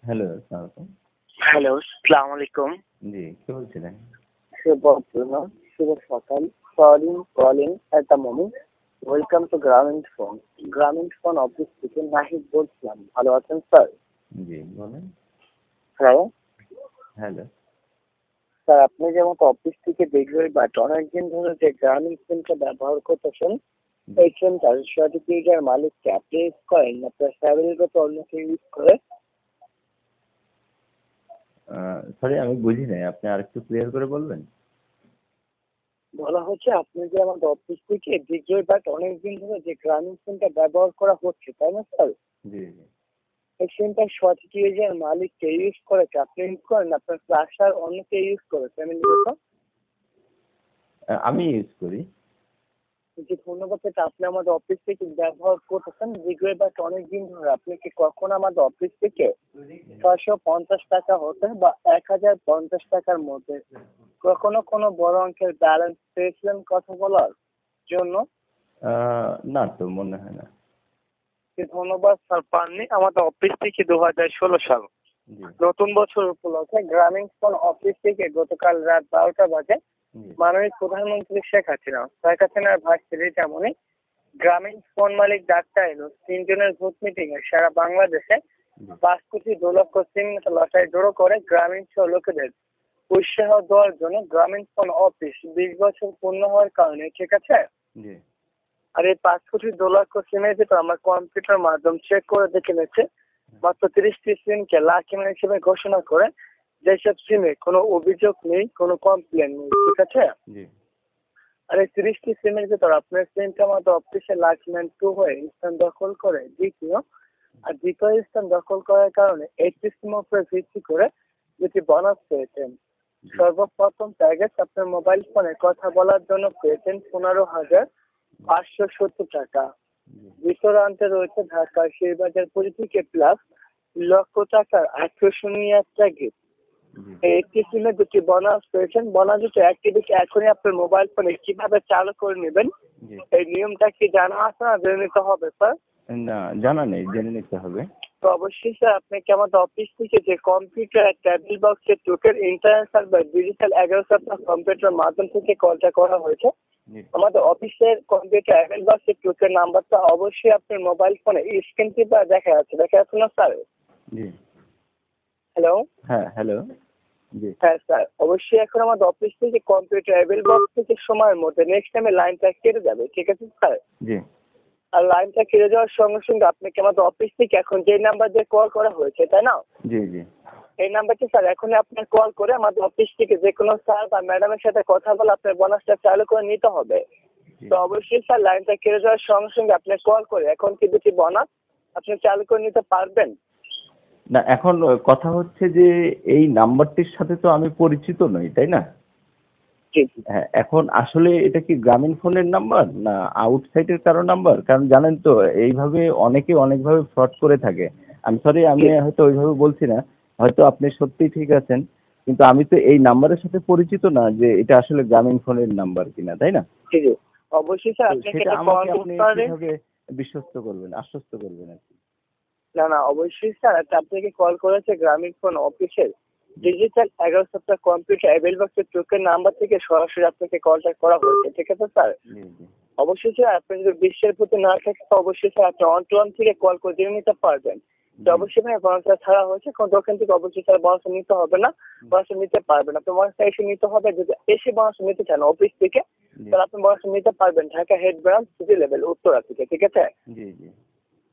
Hello, আসসালামু আলাইকুম। Hello, আসসালামু আলাইকুম। জি, কে বলছিলেন? শুভ অপরাহ্ন, শুভ সকাল। calling at the moment. Welcome to গ্রামীণ ফোন। গ্রামীণ ফোন অফিস থেকে নাহিদ বলছিলাম। ভালো আছেন স্যার? জি, বলেন। Hello hello. স্যার, আপনি যেমন অফিস থেকে দেখবেন বাট অনেকদিন ধরে যে গ্রামীণ ফোনটা ব্যবহার করতেছেন, জি। এই ফোনটার সার্টিফিকেটের মালিককে আপনি ইউজ করেন না আপনার ফ্যামিলিগত অন্য কেউ ইউজ করে? সরি আমি বুঝি নাই। আপনি আরেকটু ক্লিয়ার করে বলবেন? বলা হচ্ছে আপনি যে আমাদের অফিস থেকে বিজয় বাট অনেকদিন ধরে যে গ্রামীণ ফোনটা ব্যবহার করা হচ্ছে, তাই না স্যার? জি, জি। এই সিমটা সঠিক ইউজার মালিক কে ইউজ করেছে, আপনি ইউজ করেন, আপনার ক্লাসটার অন্য কে ইউজ করে ফ্যামিলিগত? আমি ইউজ করি। যে ধন্যবাদ, এটা আপনি আমাদের অফিস থেকে ব্যবহার করতেছেন বিজয় বাট অনেকদিন ধরে। আপনি কি কখনো আমাদের অফিস থেকে 650 টাকা হতে বা 1050 টাকার মধ্যে কখনো কোনো বড় অঙ্কের ব্যালেন্স পেয়েছিলেন কথা বলার জন্য? আ না তো মনে হয় না। ধন্যবাদ স্যার, পাননি। আমাদের অফিস থেকে 2016 সাল জি, নতুন বছর উপলক্ষে গ্রামীণ ফোন অফিস থেকে গতকাল রাত 12টা বাজে জি, মাননীয় প্রধানমন্ত্রী শেখ হাসিনার ভার্সিটি যেমনই গ্রামীণ ফোন মালিক ডাক্তার এলো 3 জনের ভোট মিটিং এ সারা বাংলাদেশে জি, 5 কোটি 2 লক্ষ সিম লটারি ড্র করে গ্রামীণ সহ লোকেদের উৎসাহ দেওয়ার জন্য গ্রামীণ ফোন অফিস 20 বছর পূর্ণ হওয়ার কারণে, ঠিক আছে? জি, আর এই 5 কোটি 2 লক্ষ সিমের ভিতর আমার কম্পিউটার মাধ্যম চেক করে দেখে নিচ্ছে মাত্র 30টি সিমকে লাকি ম্যান হিসেবে ঘোষণা করে, যেসব সিমে কোনো অভিযোগ নেই, কোনো কমপ্লেন নেই, ঠিক আছে? জি, আর এই 30টি সিমের ভিতর আপনার সিমটা আমাদের অফিসে লাকি ম্যান 2 হয়ে স্থান দখল করে দ্বিতীয়। আর দ্বিতীয় স্থান দখল করার কারণে 80 সিম উপরে ভিত্তি করে যেটি বোনাস পেয়েছেন। জি, সর্বপ্রথম প্যাকেজ আপনার মোবাইল ফোনে কথা বলার জন্য পেয়েছেন 15,570 টাকা। জি, বিতরণান্তে রয়েছে ঢাকার শেরবাজার পরিধিকে প্লাস লক্ষ টাকার আকর্ষণীয় একটা গিফট। জি, এই একটি সিমে দুটি বোনাস পেয়েছেন। বোনাস দুটো অ্যাক্টিভিটি এখনই আপনার মোবাইল ফোনে কিভাবে চালু করে নেবেন, জি। এই নিয়মটা কি জানা আছে না জেনে নিতে হবে স্যার? না, জানা নেই। জেনে নিতে হবে। তো অবশ্যই স্যার, আপনাকে আমাদের অফিস থেকে যে কম্পিউটার টেবিল বক্সের টোকেন ইন্টারনেট সার্ভার ডিজিটাল 11 আপনার কম্পিউটার মাধ্যম থেকে কলটা করা হয়েছে। জি, আমাদের অফিসের কম্পিউটার টেবিল বক্সের টোকেন নাম্বারটা অবশ্যই আপনার মোবাইল ফোনে স্ক্রিন টিপে দেখা যাচ্ছে না স্যার? জি। হ্যালো? হ্যাঁ, হ্যালো। জি, হ্যাঁ স্যার, অবশ্যই এখন আমাদের অফিস থেকে কম্পিউটার টেবিল বক্স থেকে সময়ের মধ্যে নেক্সট টাইমে লাইনটা কেটে যাবে, ঠিক আছে স্যার? জি, আর লাইনটা কেটে যাওয়ার সঙ্গে সঙ্গে আপনাকে আমাদের অফিস থেকে এখন যে নাম্বার দিয়ে কল করা হয়েছে, তাই না? জি, জি, এই নাম্বারটি স্যার এখনই আপনার কল করে আমাদের অফিস থেকে যে কোনো স্যার বা ম্যাডামের সাথে কথা বলে আপনার বোনাসটা চালু করে নিতে হবে। জি। তো অবশ্যই স্যার, লাইনটা কেটে যাওয়ার সঙ্গে সঙ্গে আপনি কল করে এখন কি দুটি বোনাস আপনি চালু করে নিতে পারবেন? না এখন কথা হচ্ছে যে এই নাম্বারটির সাথে তো আমি পরিচিত নই, তাই না? জি জি। হ্যাঁ, এখন আসলে এটা কি গ্রামীণ ফোনের নাম্বার না আউটসাইডের কারো নাম্বার? কারণ জানেন তো এইভাবে অনেকে অনেকভাবে ফ্রড করে থাকে। আমি সরি আমি জি হয়তো ওইভাবে বলছি না। হয়তো আপনি সত্যিই ঠিক আছেন। কিন্তু আমি তো এই নাম্বারের সাথে পরিচিত না যে এটা আসলে গ্রামীণ ফোনের নাম্বার কিনা, তাই না? জি জি। অবশ্যই স্যার, তো আপনাকে সেটা এটা আমাকে আপনি কনফার্ম। কিভাবে বিশ্বস্ত করবেন, আশ্বস্ত করবেন আরকি? না, না, অবশ্যই স্যার, এটা আপনাকে কল করেছে গ্রামীণ ফোন অফিসের জি, ডিজিটাল 11 সপ্তাহ কম্পিউটার অ্যাভেল বক্সের টোকেন নাম্বার থেকে সরাসরি আপনাকে কলটা করা হয়েছে, ঠিক আছে স্যার? জি, জি, অবশ্যই স্যার, আপনি যদি বিশ্বের প্রতি না থাকে তো অবশ্যই স্যার আপনি অন টু ওয়ান থেকে কল করে জেনে নিতে পারবেন। তো জি, অবশ্যই ভাই, বনাসটা ছাড়া হয়েছে কোন দোকান থেকে অবশ্যই স্যার বনাসটা নিতে হবে না, বনাসটা নিতে পারবেন। আপনি বনাসটা এসে নিতে হবে। যদি এসে বনাসটা নিতে চান অফিস থেকে, জি, তাহলে আপনি বনাসটা নিতে পারবেন Dhaka head branch city level Uttara থেকে, ঠিক আছে? জি, জি,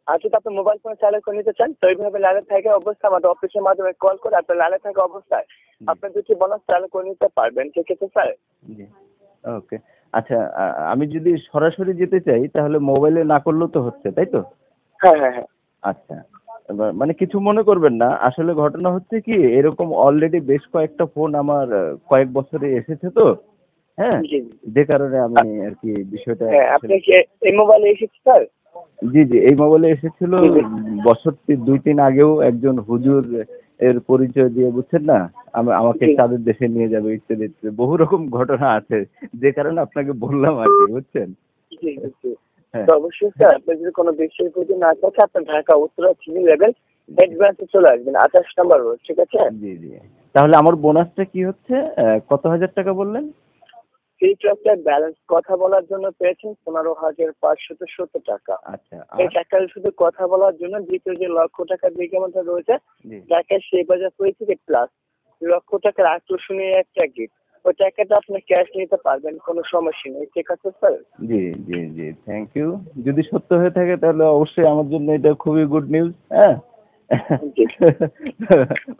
আর যদি আপনি মোবাইল ফোনে চালু করে নিতে চান তো এইভাবে লাইনে থাকা অবস্থায় আমাদের অফিসের মাধ্যমে কল করে আপনার লাইনে থাকা অবস্থায় জি, আপনি দুটি বোনাস চালু করে নিতে পারবেন, ঠিক আছে স্যার? জি। ওকে। আচ্ছা আমি যদি সরাসরি যেতে চাই তাহলে মোবাইলে না করলেও তো হচ্ছে, তাই তো? হ্যাঁ হ্যাঁ হ্যাঁ। আচ্ছা। এবার মানে কিছু মনে করবেন না। আসলে ঘটনা হচ্ছে কি এরকম অলরেডি বেশ কয়েকটা ফোন আমার কয়েক বছরে এসেছে তো, হ্যাঁ? জি জি। যে কারণে আমি আ- আরকি বিষয়টা হ্যাঁ, আপনি আসলে কি এই মোবাইলে এসেছে স্যার? জি, জি। এই মোবাইলে এসেছিল জি জি। বছর ২-৩ আগেও একজন হুজুর এর পরিচয় দিয়ে বুঝছেন না? আমাকে জি চাঁদের দেশে নিয়ে যাবে ইত্যাদি, ইত্যাদি। বহু রকম ঘটনা আছে। যে কারণে আপনাকে বললাম আরকি বুঝছেন? জি জি জি। হ্যাঁ। তো অবশ্যই স্যার, আপনি যদি কোনো বিষয় যদি না থাকে আপনার ঢাকা উত্তরা চিনি লেভেল হেড ব্রাঞ্চে চলে আসবেন, 28 নম্বর রোড, ঠিক আছে? জি জি। তাহলে আমার বোনাসটা কি হচ্ছে? কত হাজার টাকা বললেন? ফ্রি ট্রাস্টের ব্যালেন্স কথা বলার জন্য পেয়েছেন 15,570 টাকা। আচ্ছা। এই আর টাকার শুধু কথা বলার জন্য দ্বিতীয় যে লক্ষ টাকার বিজ্ঞাপনটা রয়েছে, জি টাকা সেই বাজার হয়েছে কি প্লাস লক্ষ টাকার আকর্ষণীয় একটা গিফট। ওই টাকাটা আপনি ক্যাশ নিতে পারবেন, কোনো সমস্যা নেই, ঠিক আছে স্যার? জি জি জি, থ্যাংক ইউ। যদি সত্য হয়ে থাকে তাহলে অবশ্যই আমার জন্য এটা খুবই গুড নিউজ। হ্যাঁ। জি।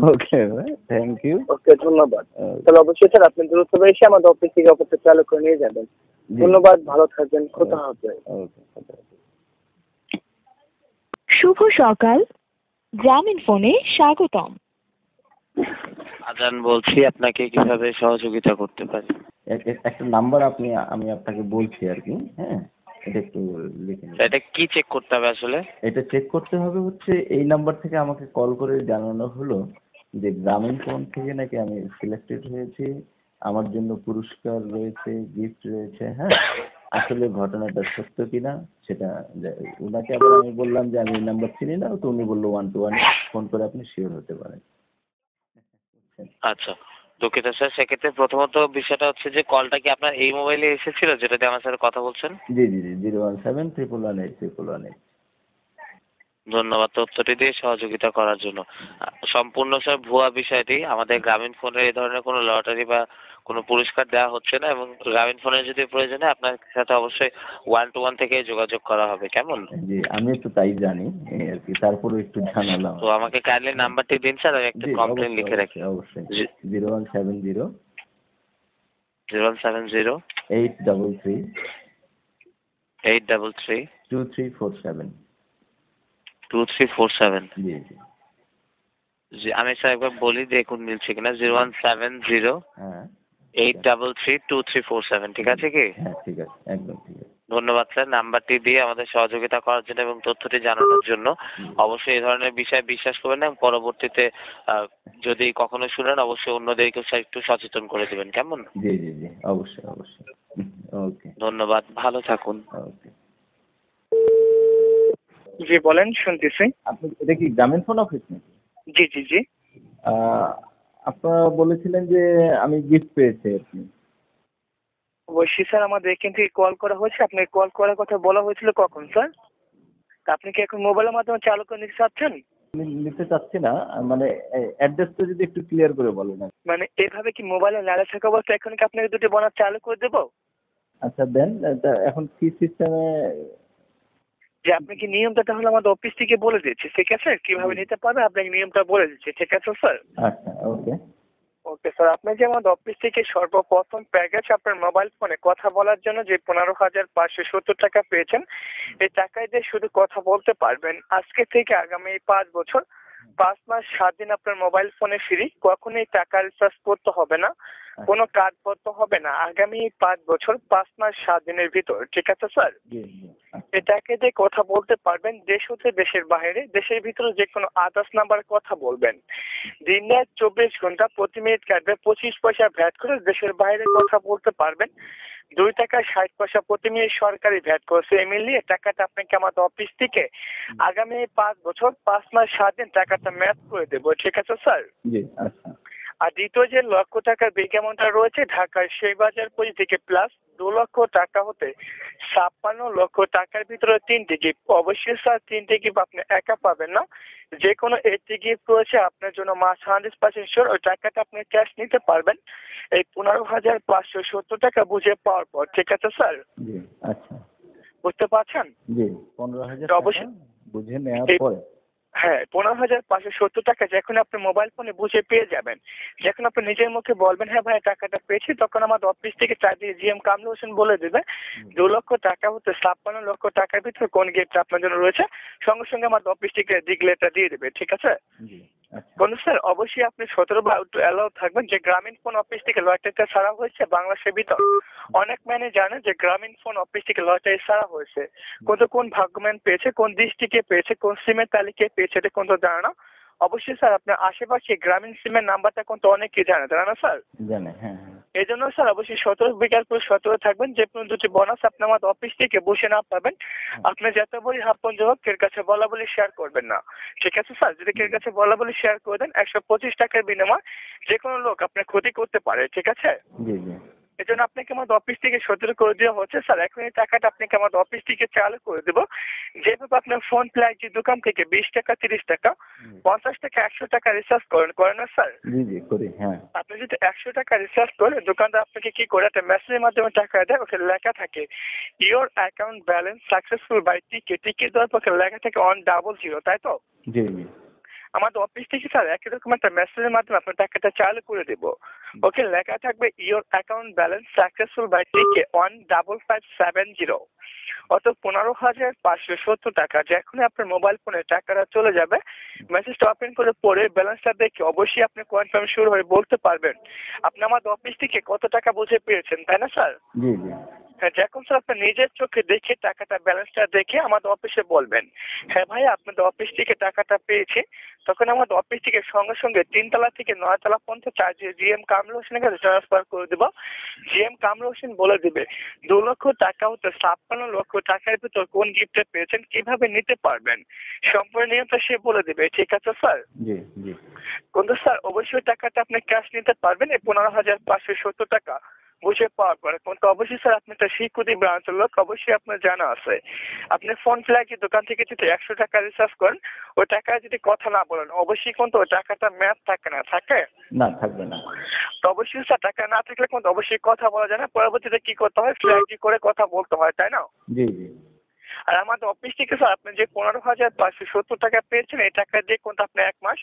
ওকে ভাই, থ্যাংক ইউ। ওকে, ধন্যবাদ। তাহলে অবশ্যই স্যার আপনি দ্রুত এসে আমাদের অফিস থেকে অফিসে চালু করে নিয়ে যাবেন। জি। ধন্যবাদ, ভালো থাকবেন, খোদা হাফেজ। ওকে। শুভ সকাল, গ্রামীণ ফোনে স্বাগতম। আজান বলছি, আপনাকে কিভাবে সহযোগিতা করতে পারি? একটা নাম্বার আমি আপনাকে বলছি আর কি। হ্যাঁ, এটা একটু লিখে নিন। এটা কি চেক করতে হবে আসলে? এটা চেক করতে হবে হচ্ছে এই নাম্বার থেকে আমাকে কল করে জানানো হলো যে গ্রামীণ ফোন থেকে নাকি আমি সিলেক্টেড হয়েছি, আমার জন্য পুরস্কার রয়েছে, গিফট রয়েছে। হ্যাঁ, আসলে ঘটনাটা সত্য কিনা সেটা উনাকে আবার আমি বললাম যে আমি এই নাম্বার চিনি না, তো উনি বললো 1 to 1 ফোন করে আপনি শিওর হতে পারেন। আচ্ছা, দুঃখিত স্যার। সেক্ষেত্রে প্রথমত বিষয়টা হচ্ছে যে কলটা কি আপনার এই মোবাইলে এসেছিল যেটা দিয়ে আমার সাথে কথা বলছেন? জি জি জি, 017111818। ধন্যবাদ তথ্যটি দিয়ে সহযোগিতা করার জন্য। সম্পূর্ণ স্যার ভুয়া বিষয়টি। আমাদের গ্রামীণ ফোনের এই ধরনের কোনো লটারি বা কোনো পুরস্কার দেওয়া হচ্ছে না, এবং গ্রামীণ ফোনের যদি প্রয়োজন হয় আপনার সাথে অবশ্যই 1 to 1 থেকে যোগাযোগ করা হবে, কেমন? জি, আমি তো তাই জানি এই আর কি, তারপরে একটু জানালাম। তো আমাকে কাইন্ডলি নাম্বারটি দিন স্যার, আমি একটা জি কমপ্লেন অবশ্যই লিখে রাখি। অবশ্যই অবশ্যই। 0170 0170833 2347। 2347। জি জি। জি, আমি স্যার একবার বলি দেখুন মিলছে কিনা। 0170 হ্যাঁ 833 2347, ঠিক আছে কি? হ্যাঁ, ঠিক আছে, একদম ঠিক আছে। ধন্যবাদ স্যার নাম্বারটি দিয়ে আমাদের সহযোগিতা করার জন্য এবং তথ্যটি জানানোর জন্য। অবশ্যই এই ধরনের বিষয়ে বিশ্বাস করবেন না, এবং পরবর্তীতে যদি কখনো শুনেন অবশ্যই অন্যদেরকেও স্যার একটু সচেতন করে দেবেন, কেমন? জি জি জি, অবশ্যই অবশ্যই। ওকে। ধন্যবাদ, ভালো থাকুন। ওকে। জি বলেন, শুনতেছি। আপনি এটা কি গ্রামীণ ফোন অফিস নাকি? জি জি জি। আহ, আপনারা বলেছিলেন যে আমি গিফট পেয়েছি আর কি। অবশ্যই স্যার, আমাদের এখান থেকে কল করা হয়েছে। আপনাকে কল করার কথা বলা হয়েছিল কখন স্যার? তা আপনি কি এখন মোবাইলের মাধ্যমে চালু করে নিতে চাচ্ছেন? নিতে চাচ্ছি না, মানে অ্যাড্রেসটা যদি একটু ক্লিয়ার করে বলেন আর কি। মানে এভাবে কি মোবাইলে নাড়া থাকা অবস্থা এখন কি আপনাকে দুটি বোনাস চালু করে দেবো? আচ্ছা দেন, এখন কি সিস্টেমে? যে আপনি কি নিয়মটা তাহলে আমাদের অফিস থেকে বলে দিচ্ছি, ঠিক আছে? কিভাবে নিতে পারবে আপনাকে নিয়মটা বলে দিচ্ছি, ঠিক আছে স্যার? আচ্ছা, ওকে। ওকে স্যার, আপনি যে আমাদের অফিস থেকে সর্বপ্রথম প্যাকেজ আপনার মোবাইল ফোনে কথা বলার জন্য যে 15,570 টাকা পেয়েছেন, এই টাকায় দিয়ে শুধু কথা বলতে পারবেন। আজকে থেকে আগামী 5 বছর 5 মাস 7 দিন আপনার মোবাইল ফোনে ফ্রি, কখনোই টাকা রিচার্জ করতে হবে না, কোনো কার্ড করতে হবে না, আগামী 5 বছর 5 মাস 7 দিনের ভিতর, ঠিক আছে স্যার? জি জি। এটাকে দিয়ে কথা বলতে পারবেন দেশ হতে দেশের বাইরে, দেশের ভিতরে যে কোনো আদার্স নাম্বারে কথা বলবেন। দিন রাত 24 ঘন্টা, প্রতি মিনিট কাটবে 25 পয়সা ভ্যাট করে দেশের বাইরে কথা বলতে পারবেন। 2 টাকা 60 পয়সা প্রতি মিনিট সরকারি ভ্যাট করছে। মিলিয়ে টাকাটা আপনাকে আমাদের অফিস থেকে আগামী 5 বছর 5 মাস 7 দিন টাকাটা ম্যাচ করে দেবো, ঠিক আছে স্যার? জি, আচ্ছা। আর দ্বিতীয় যে লক্ষ টাকার বিজ্ঞাপনটা রয়েছে ঢাকার সেই বাজার পুঁজি থেকে প্লাস 2 লক্ষ টাকা হতে 56 লক্ষ টাকার ভিতরে 3টি গিফট। অবশ্যই স্যার 3টি গিফট আপনি একা পাবেন না, যে কোনো 8টি গিফট রয়েছে আপনার জন্য। মাস 100% শিওর ওই টাকাটা আপনি ক্যাশ নিতে পারবেন এই 15,570 টাকা বুঝে পাওয়ার পর, ঠিক আছে স্যার? জি, আচ্ছা। বুঝতে পারছেন? জি, 15,000 অবশ্যই টাকা বুঝে নেওয়ার পরে। হ্যাঁ, 15,570 টাকা যখন আপনি মোবাইল ফোনে বুঝে পেয়ে যাবেন, যখন আপনি নিজের মুখে বলবেন হ্যাঁ ভাই টাকাটা পেয়েছি, তখন আমাদের অফিস থেকে চারদিকে জিএম কামরুল হোসেন বলে দেবে 2 লক্ষ টাকা হতে 56 লক্ষ টাকার ভিতরে কোন গিফট আপনার জন্য রয়েছে। সঙ্গে সঙ্গে আমাদের অফিস থেকে ডিক্লেয়ারটা দিয়ে দেবে, ঠিক আছে? জি, আচ্ছা। বন্ধু স্যার, অবশ্যই আপনি 17 বার একটু অ্যালাউ থাকবেন যে গ্রামীণ ফোন অফিস থেকে লটারিটা ছাড়া হয়েছে বাংলাদেশের ভিতর। অনেক ম্যানে জানে যে গ্রামীণ ফোন অফিস থেকে লটারি ছাড়া হয়েছে, কিন্তু কোন ভাগ্যম্যান পেয়েছে, কোন ডিস্ট্রিক্টে পেয়েছে, কোন সিমের তালিকায় পেয়েছে এটা কিন্তু জানে না। অবশ্যই স্যার আপনার আশেপাশে গ্রামীণ সিমের নাম্বারটা কিন্তু অনেকেই জানে, জানে না স্যার? জানে, হ্যাঁ হ্যাঁ। এই জন্য স্যার অবশ্যই সতর্ক বিকাল করে সতর্ক থাকবেন, যে কোনো দুটি বোনাস আপনি আমাদের অফিস থেকে বসে না পাবেন, আপনি যত বড়ই হাপ্পন হোক কের কাছে বলা বলি শেয়ার করবেন না। ঠিক আছে স্যার? যদি কের কাছে বলা বলি শেয়ার করে দেন 125 টাকার বিনিময়ে যে কোনো লোক আপনার ক্ষতি করতে পারে। ঠিক আছে? জি জি এই জন্য আপনাকে আমাদের অফিস থেকে সতর্ক করে দেওয়া হচ্ছে স্যার। এখন এই টাকাটা আপনাকে আমাদের অফিস থেকে চালু করে দেবো। যেভাবে আপনার ফোন প্লাইজি দোকান থেকে 20 টাকা 30 টাকা 50 টাকা 100 টাকা রিচার্জ করেন না স্যার? জি জি করি, হ্যাঁ। আপনি যদি 100 টাকা রিচার্জ করেন, দোকানদার আপনাকে কি করে একটা মেসেজের মাধ্যমে টাকা দেয়, ওখানে লেখা থাকে your account balance successful by TK দেওয়ার পর লেখা থাকে 100, তাই তো? জি জি আমাদের অফিস থেকে স্যার একই রকম একটা মেসেজের মাধ্যমে আপনার টাকাটা চালু করে দেব। ওকে লেখা থাকবে your account balance successful by TK 15570, অত 15,570 টাকা যখন আপনার মোবাইল ফোনে টাকাটা চলে যাবে, মেসেজটা ওপেন করে পড়ে ব্যালেন্সটা দেখে অবশ্যই আপনি কনফার্ম শুরু হয়ে বলতে পারবেন আপনি আমাদের অফিস থেকে কত টাকা বুঝে পেয়েছেন, তাই না স্যার? জি জি হ্যাঁ, যখন স্যার আপনি নিজের চোখে দেখে টাকাটা ব্যালেন্সটা দেখে আমাদের অফিসে বলবেন হ্যাঁ ভাই আপনাদের অফিস থেকে টাকাটা পেয়েছি, তখন আমাদের অফিস থেকে সঙ্গে সঙ্গে 3 তলা থেকে 9 তলা পর্যন্ত চার্জে জিএম কামরুল হোসেনের কাছে ট্রান্সফার করে দেব। জিএম কামরুল হোসেন বলে দিবে 2 লক্ষ টাকা হতে 56 লক্ষ টাকার ভিতর কোন গিফটটা পেয়েছেন, কিভাবে নিতে পারবেন, সম্পূর্ণ নিয়মটা সে বলে দিবে। ঠিক আছে স্যার? জি জি কিন্তু স্যার অবশ্যই টাকাটা আপনি ক্যাশ নিতে পারবেন, এই 15,570 টাকা বুঝে পাওয়ার পরে। কিন্তু অবশ্যই স্যার আপনি একটা শিক্ষিত ব্রাঞ্চের লোক, অবশ্যই আপনার জানা আছে আপনি ফোন ফ্ল্যাগি দোকান থেকে যদি 100 টাকা রিচার্জ করেন, ওই টাকায় যদি কথা না বলেন অবশ্যই কিন্তু ওই টাকাটা ম্যাথ থাকে না, থাকে না থাকবে না। তো অবশ্যই স্যার টাকা না থাকলে কিন্তু অবশ্যই কথা বলা যায় না, পরবর্তীতে কি করতে হয় ফ্ল্যাগি করে কথা বলতে হয়, তাই না? জি জি আর আমাদের অফিস থেকে স্যার আপনি যে 15,570 টাকা পেয়েছেন, এই টাকা দিয়ে কিন্তু আপনি 1 মাস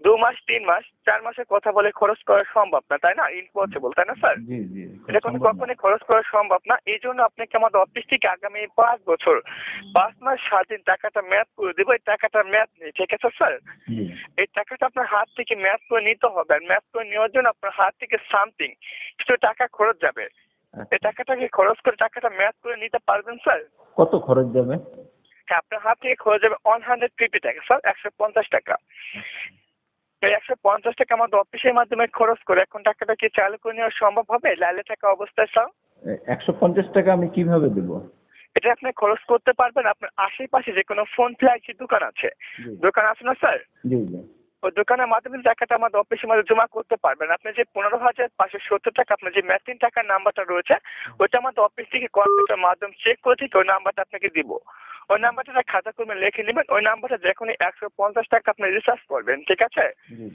2 মাস 3 মাস 4 মাসের কথা বলে খরচ করা সম্ভব না, তাই না? ইম্পসিবল, তাই না স্যার? জি জি এটা কিন্তু কখনোই খরচ করা সম্ভব না। এই জন্য আপনাকে আমাদের অফিস থেকে আগামী 5 বছর 5 মাস 7 দিন টাকাটা ম্যাথ করে দেবো। এই টাকাটা ম্যাথ নেই, ঠিক আছে স্যার? জি এই টাকাটা আপনার হাত থেকে ম্যাথ করে নিতে হবে, আর ম্যাথ করে নেওয়ার জন্য আপনার হাত থেকে সামথিং কিছু টাকা খরচ যাবে। এই টাকাটাকে খরচ করে টাকাটা ম্যাথ করে নিতে পারবেন স্যার? কত খরচ যাবে? হ্যাঁ, আপনার হাত থেকে খরচ যাবে 150 টাকা স্যার, 150 টাকা। এই 150 টাকা আমাদের অফিসের মাধ্যমে খরচ করে এখন টাকাটা কি চালু করে নেওয়া সম্ভব হবে লাইলে থাকা অবস্থায় স্যার? 150 টাকা আমি কিভাবে দেবো? এটা আপনি খরচ করতে পারবেন আপনার আশেপাশে যে কোনো ফোন ফ্ল্যাগশিপ দোকান আছে, জি দোকান আছে না স্যার? জি জি ওই দোকানের মাধ্যমে টাকাটা আমাদের অফিসের মধ্যে জমা করতে পারবেন। আপনি যে 15,570 টাকা আপনার যে ম্যাচিং টাকার নাম্বারটা রয়েছে, ওইটা আমাদের অফিস থেকে কম্পিউটার মাধ্যমে চেক করে থেকে ওই নাম্বারটা আপনাকে দিব। ওই নাম্বারটা খাতা করে লিখে নেবেন, ওই নাম্বারটা যখনই 150 টাকা আপনি রিচার্জ করবেন, ঠিক আছে? জি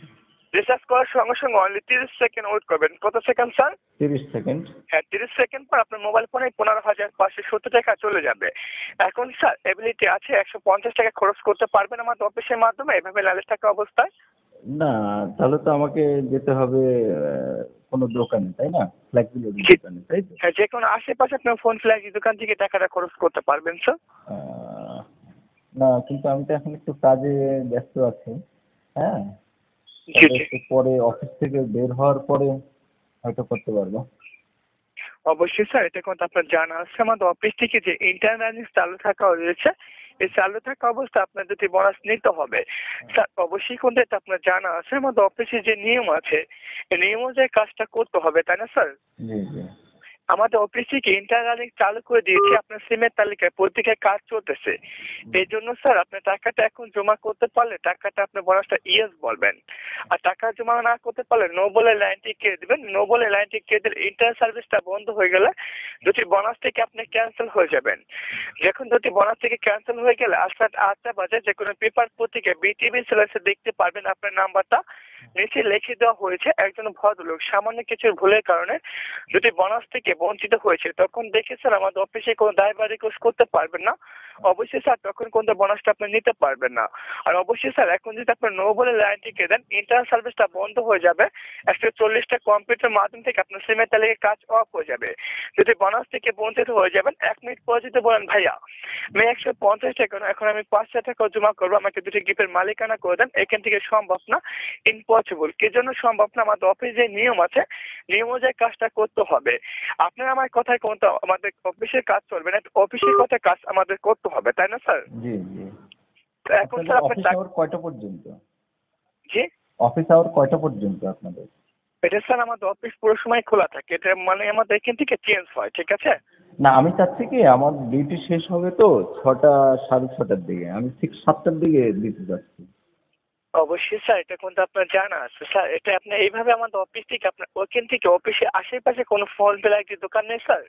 রিচার্জ করার সঙ্গে সঙ্গে অনলি 30 সেকেন্ড ওয়েট করবেন। কত সেকেন্ড স্যার? 30 সেকেন্ড। হ্যাঁ, 30 সেকেন্ড পর আপনার মোবাইল ফোনে 15,570 টাকা চলে যাবে। এখন স্যার এবিলিটি আছে 150 টাকা খরচ করতে পারবেন আমাদের অফিসের মাধ্যমে এভাবে লাইলে থাকা অবস্থায়? না তাহলে তো আমাকে যেতে হবে কোনো দোকানে, তাই না? ফ্লেক্সিবল জি। দোকানে, তাই তো? হ্যাঁ, যে কোনো আশেপাশে আপনার ফোন ফ্ল্যাগি দোকান থেকে টাকাটা খরচ করতে পারবেন স্যার। আহ, না কিন্তু আমি তো এখন একটু কাজে ব্যস্ত আছি। হ্যাঁ, জি তাহলে জি একটু পরে অফিস থেকে বের হওয়ার পরে হয়তো করতে পারবো। অবশ্যই স্যার, এটা কিন্তু আপনার জানা আছে আমাদের অফিস থেকে যে ইন্টারনেট চালু থাকা রয়েছে, এই চালু থাকা অবস্থা আপনার যদি বোনাস নিতে হবে স্যার, অবশ্যই কিন্তু এটা আপনার জানা আছে আমাদের অফিসে যে নিয়ম আছে এই নিয়ম অনুযায়ী কাজটা করতে হবে, তাই না স্যার? জি জি আমাদের অফিস থেকে ইন্টারনেট চালু করে দিয়েছে, আপনার সিমের তালিকায় পত্রিকায় কাজ চলতেছে। এই জন্য স্যার আপনার টাকাটা এখন জমা করতে পারলে টাকাটা আপনার বোনাসটা ইয়েস বলবেন, আর টাকা জমা না করতে পারলে নো বলে লাইনটি কেটে দেবেন। নো বলে লাইনটি কেটে দিলে ইন্টারনেট সার্ভিসটা বন্ধ হয়ে গেলে দুটি বোনাস থেকে আপনি ক্যান্সেল হয়ে যাবেন। যখন দুটি বোনাস থেকে ক্যান্সেল হয়ে গেলে আজ রাত 8টা বাজে যে কোনো পেপার পত্রিকায় বিটিভি চ্যানেলে দেখতে পারবেন আপনার নাম্বারটা নিচে লিখে দেওয়া হয়েছে। একজন ভদ্রলোক সামান্য কিছু ভুলের কারণে যদি বোনাস থেকে বঞ্চিত হয়েছে, তখন দেখে স্যার আমাদের অফিসে কোনো দায়ভার রিকোয়েস্ট করতে পারবেন না। অবশ্যই স্যার তখন কোনো বোনাসটা আপনি নিতে পারবেন না। আর অবশ্যই স্যার এখন যদি আপনার নো বলে লাইনটিকে দেন ইন্টারনেট সার্ভিসটা বন্ধ হয়ে যাবে। 140টা কম্পিউটার মাধ্যম থেকে আপনার সিমের তালিকায় কাজ অফ হয়ে যাবে। যদি বোনাস থেকে বঞ্চিত হয়ে যাবেন 1 মিনিট পরে যদি বলেন ভাইয়া আমি 150 টাকা এখন আমি 500 টাকা জমা করবো, আমাকে দুটি গিফটের মালিকানা করে দেন, এখান থেকে সম্ভব না, ইম্পসিবল। কি জন্য সম্ভব না? আমাদের অফিসে যে নিয়ম আছে নিয়ম অনুযায়ী কাজটা করতে হবে। আপনার আমার কথায় কোনটা আমাদের অফিসের কাজ চলবে না, অফিসের কথা কাজ আমাদের করতে হবে, তাই না স্যার? জি জি তো এখন স্যার অফিস আপনার আওয়ার কয়টা পর্যন্ত? জি অফিস আওয়ার কয়টা পর্যন্ত আপনাদের? এটা স্যার আমাদের অফিস পুরো সময় খোলা থাকে, এটা মানে আমাদের এখান থেকে চেঞ্জ হয়, ঠিক আছে? না আমি চাচ্ছি কি আমার ডিউটি শেষ হবে তো 6টা 6:30টার দিকে, আমি ঠিক 7টার দিকে দিতে চাচ্ছি। অবশ্যই স্যার, এটা কিন্তু আপনার জানা আছে স্যার। এটা আপনি এইভাবে আমাদের অফিস থেকে আপনার ওইখান থেকে অফিসে আশেপাশে কোনো ফল ভ্যারাইটির দোকান নেই স্যার?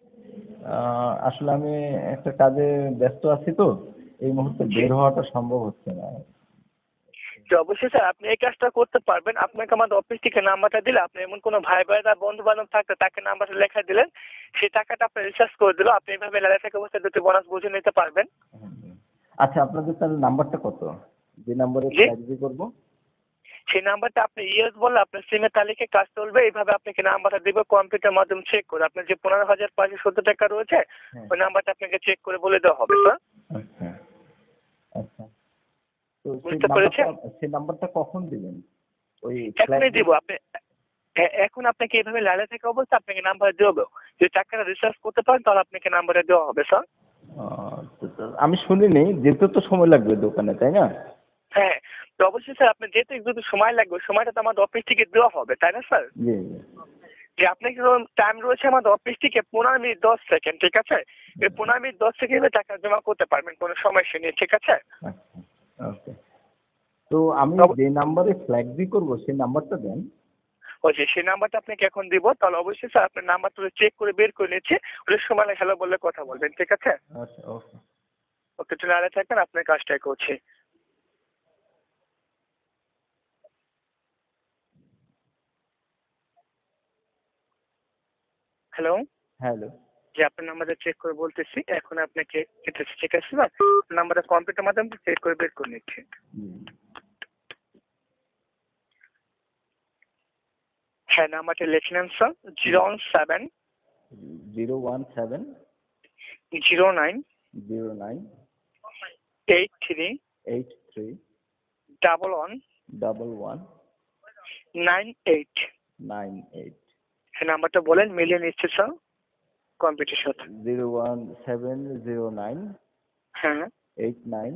আসলে আমি একটা কাজে ব্যস্ত আছি তো এই মুহূর্তে বের হওয়াটা সম্ভব হচ্ছে না। তো অবশ্যই স্যার আপনি এই কাজটা করতে পারবেন। আপনাকে আমাদের অফিস থেকে নাম্বারটা দিলে, আপনি এমন কোনো ভাই ভাইরা বন্ধু বান্ধব থাকলে তাকে নাম্বারটা লেখা দিলেন, সেই টাকাটা আপনি রিচার্জ করে দিল, আপনি এইভাবে লাইনে থাকা অবস্থায় দুটি বোনাস বুঝে নিতে পারবেন। আচ্ছা আপনাদের তাহলে নাম্বারটা কত, যে নাম্বারে জি, ফ্ল্যাক্সি করব? সেই নাম্বারটা আপনি ইয়েস বললে আপনার সিমের তালিকায় কাজ চলবে। এইভাবে আপনাকে নাম্বারটা দেবে কম্পিউটার মাধ্যমে চেক করে, আপনার যে 15,570 টাকা রয়েছে হ্যাঁ। ওই নাম্বারটা আপনাকে চেক করে বলে দেওয়া হবে স্যার। আচ্ছা আচ্ছা। তো বুঝতে পেরেছেন? সেই নাম্বারটা কখন দিবেন? ওই এখনই দিব আপনি। এখন আপনাকে এইভাবে লাইনে থাকা অবস্থা আপনাকে নাম্বার দেবো। যদি টাকাটা রিচার্জ করতে পারেন তাহলে আপনাকে নাম্বারটা দেওয়া হবে স্যার। আমি শুনিনি, যেতে তো সময় লাগবে দোকানে, তাই না? হ্যাঁ, তো অবশ্যই স্যার আপনি যেহেতু একটু সময় লাগবে, সময়টা তো আমাদের অফিস থেকে দেওয়া হবে, তাই না স্যার? জি জি। যে আপনাকে টাইম রয়েছে আমাদের অফিস থেকে 15 মিনিট 10 সেকেন্ড, ঠিক আছে? এই 15 মিনিট 10 সেকেন্ডে টাকা জমা করতে পারবেন কোনো সমস্যা নেই, ঠিক আছে? আচ্ছা ওকে। তো আমি যে নাম্বারে ফ্ল্যাক্সি করব সেই নাম্বারটা দেন। ওই যে সেই নাম্বারটা আপনাকে এখন দিব, তাহলে অবশ্যই স্যার আপনার নাম্বারটা চেক করে বের করে নিচ্ছে, ওই সময় হ্যালো বললে কথা বলবেন, ঠিক আছে? আচ্ছা ওকে। ওকে, একটু নাড়ে থাকবেন, আপনার কাজটাই করছি। Hello, hello. যে আপনার নাম্বারটা চেক করে বলতেছি, এখন আপনাকে এটা ঠিক আছে স্যার? নাম্বারটা কম্পিউটার মাধ্যমে চেক করে বের করে নিচ্ছি। হ্যাঁ, নাম্বারটা লিখে নেন স্যার। 017 017 09 09 83 83 11 11 98। 98। হ্যাঁ, নাম্বারটা বলেন, মিলিয়ে নিচ্ছে স্যার কম্পিউটার সাথে। 01709 হ্যাঁ, 89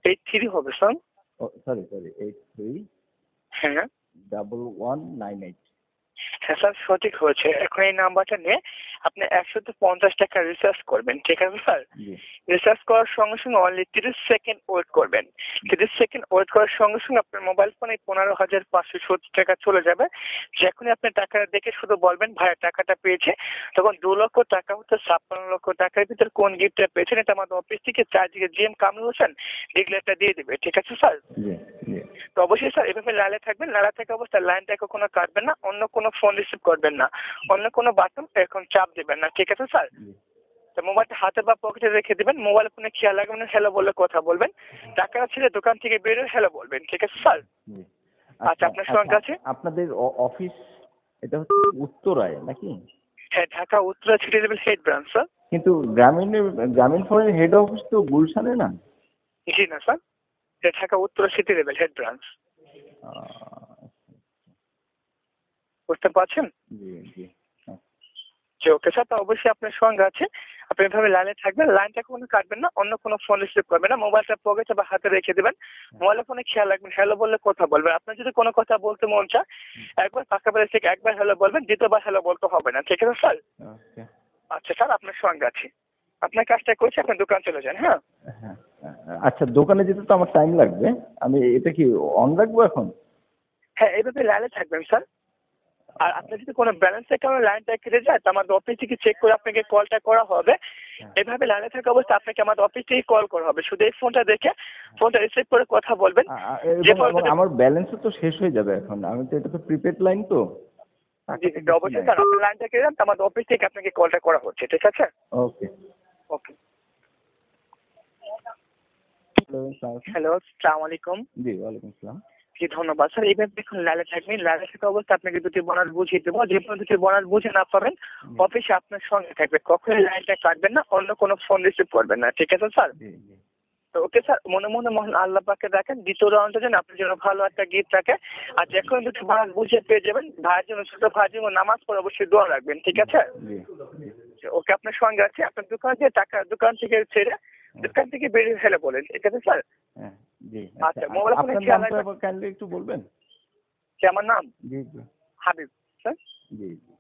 83 হবে স্যার। সরি 83 হ্যাঁ 1198। হ্যাঁ স্যার, সঠিক হয়েছে। এখন এই নাম্বারটা নিয়ে আপনি 150 টাকা রিচার্জ করবেন, ঠিক আছে স্যার? জি রিচার্জ করার সঙ্গে সঙ্গে অনলি 30 সেকেন্ড ওয়েট করবেন। 30 সেকেন্ড ওয়েট করার সঙ্গে সঙ্গে আপনার মোবাইল ফোনে 15,570 টাকা চলে যাবে। যখনই আপনি টাকাটা দেখে শুধু বলবেন ভাইয়া টাকাটা পেয়েছে, তখন 2 লক্ষ টাকা হচ্ছে 56 লক্ষ টাকার ভিতর কোন গিফটটা পেয়েছেন এটা আমাদের অফিস থেকে চারদিকে জিএম কামরুল হোসেন ডিক্লেয়ারটা দিয়ে দিবে, ঠিক আছে স্যার? জি জি। তো অবশ্যই স্যার এভাবে লাইনে থাকবেন, লাইনে থাকা অবস্থায় লাইনটা কখনো কাটবেন না, অন্য কোনো ফোন রিসিভ করবেন না, অন্য কোনো বাটন এখন চাপ দিবেন না, ঠিক আছে স্যার? জি তো মোবাইলটা হাতে বা পকেটে রেখে দিবেন, মোবাইল ফোনে খেয়াল রাখবেন, হ্যালো বলে কথা বলবেন, টাকা ছেড়ে দোকান থেকে বেরোয় হ্যালো বলবেন, ঠিক আছে স্যার? জি। আচ্ছা, আপনার সঙ্গে আছে? আপনাদের অফিস এটা হচ্ছে উত্তরায় নাকি? হ্যাঁ, Dhaka Uttara city level head branch sir. কিন্তু গ্রামীণ ফোনের হেড অফিস তো গুলশানে না? জি না স্যার, এটা Dhaka Uttara city level head branch. আহ, বুঝতে পারছেন? জি জি। যে ওকে স্যার, তো অবশ্যই আপনার সঙ্গে আছে। আপনি এভাবে লাইনে থাকবেন, লাইনটা কোনো কাটবেন না, অন্য কোনো ফোন রিসিভ করবেন না, মোবাইলটা পকেটে বা হাতে রেখে দেবেন, মোবাইলের ফোনে খেয়াল রাখবেন, হ্যালো বললে কথা বলবেন। আপনার যদি কোনো কথা বলতে মন চায় একবার ফাঁকা পেলে থেকে একবার হ্যালো বলবেন, দ্বিতীয়বার হ্যালো বলতে হবে না, ঠিক আছে স্যার? ওকে। আচ্ছা স্যার, আপনার সঙ্গে আছি। আপনার কাজটা করছি, আপনি দোকান চলে যান। হ্যাঁ হ্যাঁ আচ্ছা, দোকানে যেতে তো আমার টাইম লাগবে, আমি এটা কি অন রাখবো এখন? হ্যাঁ, এইভাবে লাইনে থাকবেন স্যার। আর আপনার যদি কোনো ব্যালেন্স অ্যাকাউন্টে লাইনটা কেটে যায় তো আমাদের অফিস থেকে চেক করে আপনাকে কলটা করা হবে। এভাবে লাইনে থাকা অবস্থায় আপনাকে আমাদের অফিস থেকে কল করা হবে, শুধু এই ফোনটা দেখে ফোনটা রিসিভ করে কথা বলবেন। যে এবং আমার ব্যালেন্সও তো শেষ হয়ে যাবে এখন, আমি তো এটা তো প্রিপেড লাইন তো। অবশ্যই স্যার, আপনার লাইনটা কেটে যান তো আমাদের অফিস থেকে আপনাকে কলটা করা হচ্ছে, ঠিক আছে? ওকে। ওকে। হ্যালো। হ্যালো, আসসালামু আলাইকুম। জি ওয়ালাইকুম আসসালাম। জি ধন্যবাদ স্যার। এইভাবে দেখুন লাইনে থাকবেন, লাইনে থাকা অবস্থায় আপনাকে দুটি বোনাস বুঝিয়ে দেবো, যে কোনো দুটি বোনাস বুঝে না পাবেন অফিসে আপনার সঙ্গে থাকবে, কখনোই লাইনটা কাটবেন না, অন্য কোনো ফোন রিসিভ করবেন না, ঠিক আছে স্যার? জি জি। তো ওকে স্যার, মনে মনে মহান আল্লাহ পাককে দেখেন, দ্বিতীয় রাউন্ডে যেন আপনার জন্য ভালো একটা গিফট রাখে। আর যে কোনো দুটি বোনাস বুঝে পেয়ে যাবেন, ভাইয়ের জন্য ছোট ভাইয়ের জন্য নামাজ পড়ে অবশ্যই দোয়া রাখবেন, ঠিক আছে? জি জি। ওকে, আপনার সঙ্গে আছে। আপনার দোকান থেকে টাকা দোকান থেকে ছেড়ে দোকান থেকে বেরিয়ে ফেলে বলেন, ঠিক আছে স্যার? হ্যাঁ জি। আচ্ছা, মোবাইল ফোনে আপনার খেয়াল নামটা রাখবেন। কাইন্ডলি একটু বলবেন? কি আমার নাম? জি জি। হাবিব স্যার। জি জি।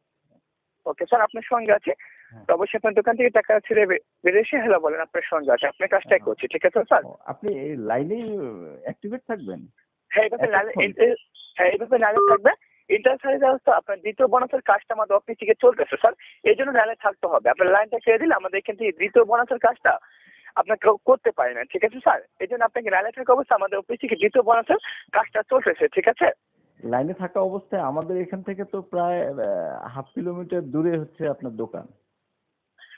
ওকে স্যার, আপনার সঙ্গে আছে। হ্যাঁ। তো অবশ্যই আপনার দোকান থেকে টাকা ছেড়ে বেরিয়ে এসে হ্যালো বলেন, আপনার সঙ্গে আছে, আপনার কাজটাই করছি, ঠিক আছে স্যার? ও, আপনি এই লাইনেই অ্যাক্টিভেট থাকবেন হ্যাঁ এইভাবে লাইনে এতক্ষণ? হ্যাঁ এইভাবে লাইনে থাকবে। ইন্টারফেয়ারের ব্যবস্থা আপনার দ্বিতীয় বোনাসের কাজটা আমাদের অফিস থেকে চলতেছে স্যার, এই জন্য লাইনে থাকতে হবে। আপনার লাইনটা ছেড়ে দিলে আমাদের এখান থেকে দ্বিতীয় বোনাসের কাজটা আপনার কেউ করতে পারে না, ঠিক আছে স্যার? এই জন্য আপনাকে লাইনে থাকা অবস্থা আমাদের অফিস থেকে দ্বিতীয় বোনাসের কাজটা চলতেছে, ঠিক আছে? লাইনে থাকা অবস্থায় আমাদের এখান থেকে তো প্রায় 1/2 কিলোমিটার দূরে হচ্ছে আপনার দোকান।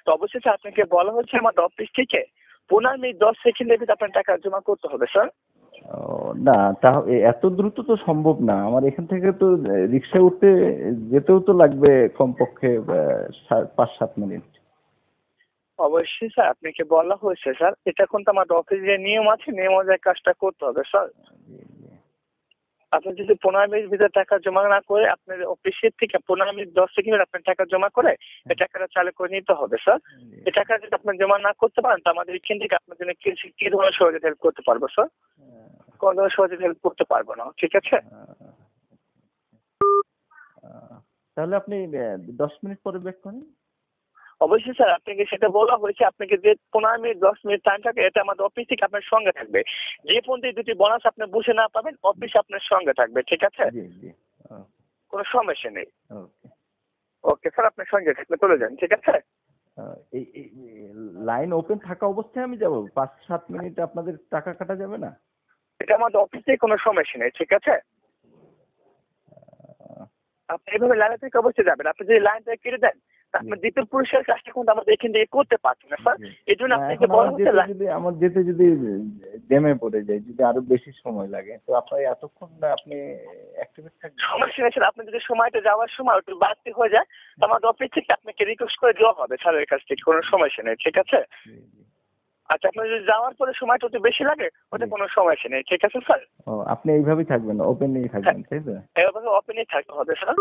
তো অবশ্যই স্যার আপনাকে বলা হচ্ছে আমাদের অফিস থেকে 15 মিনিট 10 সেকেন্ডের ভিতরে আপনার টাকা জমা করতে হবে স্যার। ও, না তা এত দ্রুত তো সম্ভব না। আমার এখান থেকে তো রিক্সায় উঠতে যেতেও তো লাগবে কমপক্ষে 5-7 মিনিট। অবশ্যই স্যার আপনাকে বলা হয়েছে স্যার, এটা কিন্তু আমাদের অফিসের নিয়ম আছে, নিয়ম অনুযায়ী কাজটা করতে হবে স্যার। জি, জি। আপনি যদি 15 মিনিট ভিতরে টাকা জমা না করে আপনার অফিসের থেকে 15 মিনিট 10 সেকেন্ড আপনার টাকা জমা করে এই টাকাটা চালু করে নিতে হবে স্যার। এই টাকা যদি আপনি জমা না করতে পারেন তো আমাদের এখান থেকে আপনার জন্য কি ধরনের সহযোগিতা হেল্প করতে পারবো স্যার? কোন ধরনের সহযোগিতা হেল্প করতে পারবো না, ঠিক আছে? তাহলে আপনি 10 মিনিট পরে ব্যাক করেন। অবশ্যই স্যার আপনাকে সেটা বলা হয়েছে, আপনাকে যে 15 মিনিট 10 মিনিট টাইম থাকে এটা আমাদের অফিস থেকে আপনার সঙ্গে থাকবে। যে পর্যন্ত এই দুটি বোনাস আপনি বসে না পাবেন অফিস আপনার সঙ্গে থাকবে, ঠিক আছে? জি জি। কোনো সমস্যা নেই। ওকে। ওকে স্যার, আপনার সঙ্গে থাকলে চলে যান, ঠিক আছে? এই লাইন ওপেন থাকা অবস্থায় আমি যাব, 5-7 মিনিট আপনাদের টাকা কাটা যাবে না? এটা আমাদের অফিসে কোনো সমস্যা নেই, ঠিক আছে? আহ, আপনি এভাবে লাইন থেকে অবশ্যই যাবেন। আপনি যদি লাইনটা কেটে দেন আপনার দ্বিতীয় পুরুষের কাজটা কিন্তু আমাদের এখান থেকে করতে পারছেন না স্যার। জি। এই জন্য না, আপনাকে এখন বলা হচ্ছে আমার যেতে যদি জ্যামে পড়ে যায়, যদি আরো বেশি সময় লাগে, তো আপনার এতক্ষণ আপনি অ্যাক্টিভেট থাকবেন? সমস্যা নেই স্যার, আপনি যদি সময়টা যাওয়ার সময় একটু বাড়তি হয়ে যায় তো আমাদের অফিস থেকে আপনাকে রিকোয়েস্ট করে দেওয়া হবে স্যারের কাছ থেকে, কোনো সমস্যা নেই, ঠিক আছে? জি জি। আচ্ছা আপনার যদি যাওয়ার পরে সময়টা একটু বেশি লাগে ওটা জি। কোনো সমস্যা নেই, ঠিক আছে স্যার? ও, আপনি এইভাবেই থাকবেন, ওপেনই থাকবেন, তাই তো? এভাবে ওপেনই থাকতে হবে স্যার।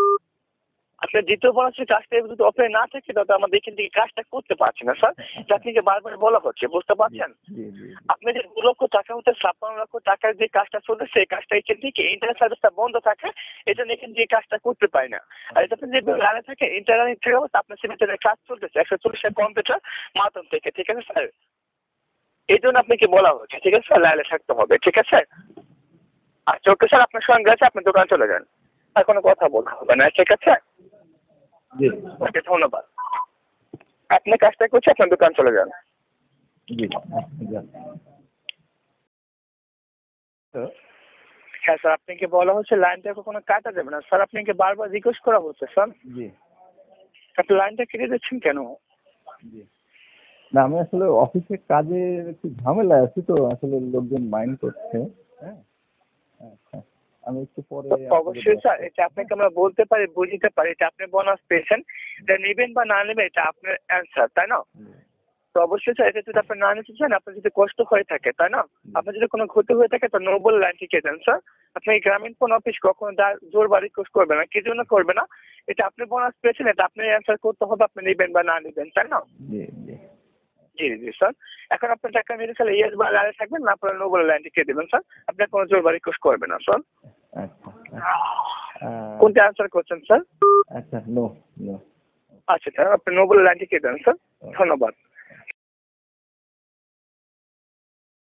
আপনার দ্বিতীয় বোনাসের কাজটা যদি ওপেন না থাকে তাহলে আমাদের এখান থেকে কাজটা করতে পারছি না স্যার, এটা আপনাকে বারবার বলা হচ্ছে, বুঝতে পারছেন? জি জি জি। আপনি যে 2 লক্ষ টাকা হতে 56 লক্ষ টাকার যে কাজটা চলতেছে এই কাজটা এখান থেকে ইন্টারনেট সার্ভিসটা বন্ধ থাকে, এই জন্য এখান থেকে কাজটা করতে পারি না। আর এটা আপনি যে লাইনে থাকে ইন্টারনেট থেকে আপনার সেমিটারের কাজ চলতেছে 140 কম্পিউটার মাধ্যম থেকে, ঠিক আছে স্যার? এই জন্য আপনাকে বলা হচ্ছে, ঠিক আছে স্যার, লাইনে থাকতে হবে, ঠিক আছে? আচ্ছা ওকে স্যার, আপনার সঙ্গে আছে, আপনার দোকান চলে যান, আর কোনো কথা বলতে হবে না, ঠিক আছে? জি ওকে ধন্যবাদ। আপনি কাজটা করছে, আপনার দোকান চলে যান। জি। যান। তো হ্যাঁ স্যার, আপনাকে বলা হচ্ছে লাইনটা কখনো কাটা যাবে না স্যার, আপনাকে বারবার রিকোয়েস্ট করা হচ্ছে স্যার, জি আপনি লাইনটা কেটে দিচ্ছেন কেন? জি। না, আমি আসলে অফিসের কাজে একটু ঝামেলায় আছি, তো আসলে লোকজন মাইন্ড করছে। হ্যাঁ। আচ্ছা, আমি একটু পরে অবশ্যই স্যার, এটা আপনাকে আমরা বলতে পারি, বুঝতে পারি, এটা আপনি বোনাস পেয়েছেন, এটা নেবেন বা না নেবেন এটা আপনার অ্যান্সার, তাই না? তো অবশ্যই স্যার, এটা যদি আপনি না নিতে চান, আপনার যদি কষ্ট হয়ে থাকে, তাই না? আপনার যদি কোনো ক্ষতি হয়ে থাকে তো নো বলে লাইন টিকে দেন স্যার। আপনি এই গ্রামীণ ফোন অফিস কখনো জোর বা রিকোয়েস্ট করবে না, কি জন্য করবে না? এটা আপনি বোনাস পেয়েছেন, এটা আপনি অ্যান্সার করতে হবে, আপনি নেবেন বা না নেবেন, তাই না? জি জি। জি জি স্যার। এখন আপনার টাকা মেরে ফেলে ইয়েস বা লাইনে থাকবেন, না আপনার নো বলে লাইন টিকে দেবেন স্যার। আপনার কোনো জোর বা রিকোয়েস্ট করবে না স্যার। আচ্ছা কোনটা অ্যান্সার করছেন স্যার? আচ্ছা, নো নো। আচ্ছা স্যার, আপনি নো বলে লাইন টিকে দেন স্যার। ধন্যবাদ।